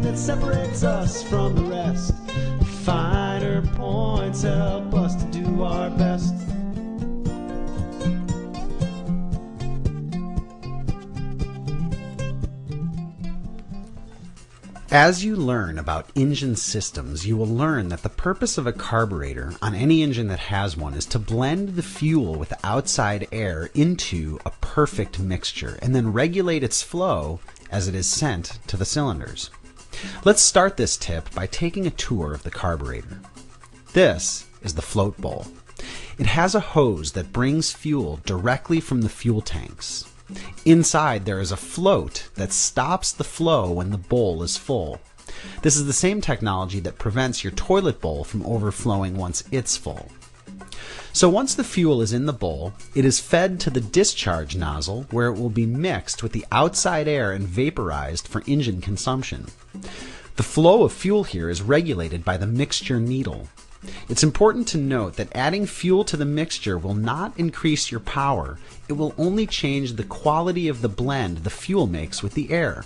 that separates us from the rest. Finer points help us to do our best. As you learn about engine systems, you will learn that the purpose of a carburetor on any engine that has one is to blend the fuel with outside air into a perfect mixture and then regulate its flow as it is sent to the cylinders. Let's start this tip by taking a tour of the carburetor. This is the float bowl. It has a hose that brings fuel directly from the fuel tanks. Inside there is a float that stops the flow when the bowl is full. This is the same technology that prevents your toilet bowl from overflowing once it's full. So once the fuel is in the bowl, it is fed to the discharge nozzle where it will be mixed with the outside air and vaporized for engine consumption. The flow of fuel here is regulated by the mixture needle. It's important to note that adding fuel to the mixture will not increase your power. It will only change the quality of the blend the fuel makes with the air.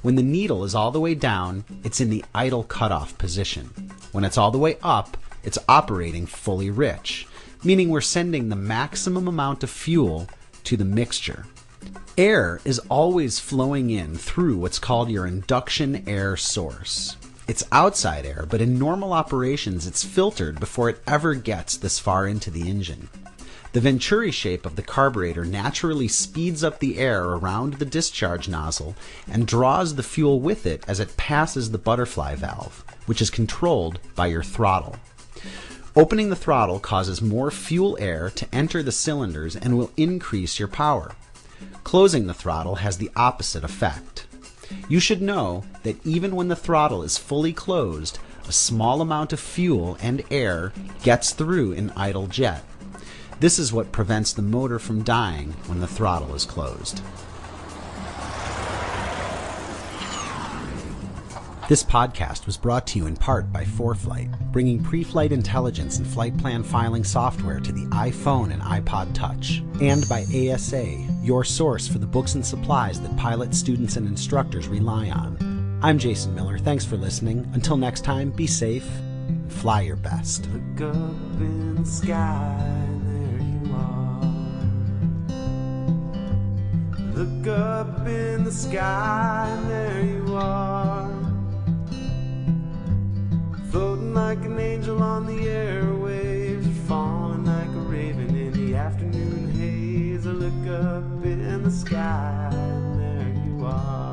When the needle is all the way down, it's in the idle cutoff position. When it's all the way up, it's operating fully rich, meaning we're sending the maximum amount of fuel to the mixture. Air is always flowing in through what's called your induction air source. It's outside air, but in normal operations it's filtered before it ever gets this far into the engine. The Venturi shape of the carburetor naturally speeds up the air around the discharge nozzle and draws the fuel with it as it passes the butterfly valve, which is controlled by your throttle. Opening the throttle causes more fuel air to enter the cylinders and will increase your power. Closing the throttle has the opposite effect. You should know that even when the throttle is fully closed, a small amount of fuel and air gets through in idle jet. This is what prevents the motor from dying when the throttle is closed. This podcast was brought to you in part by ForeFlight, bringing pre-flight intelligence and flight plan filing software to the iPhone and iPod Touch, and by ASA, your source for the books and supplies that pilots, students, and instructors rely on. I'm Jason Miller. Thanks for listening. Until next time, be safe and fly your best. Look up in the sky, there you are. Look up in the sky, there you are. Floating like an angel on the airwaves, you're falling like a raven in the afternoon haze. I look up in the sky, and there you are.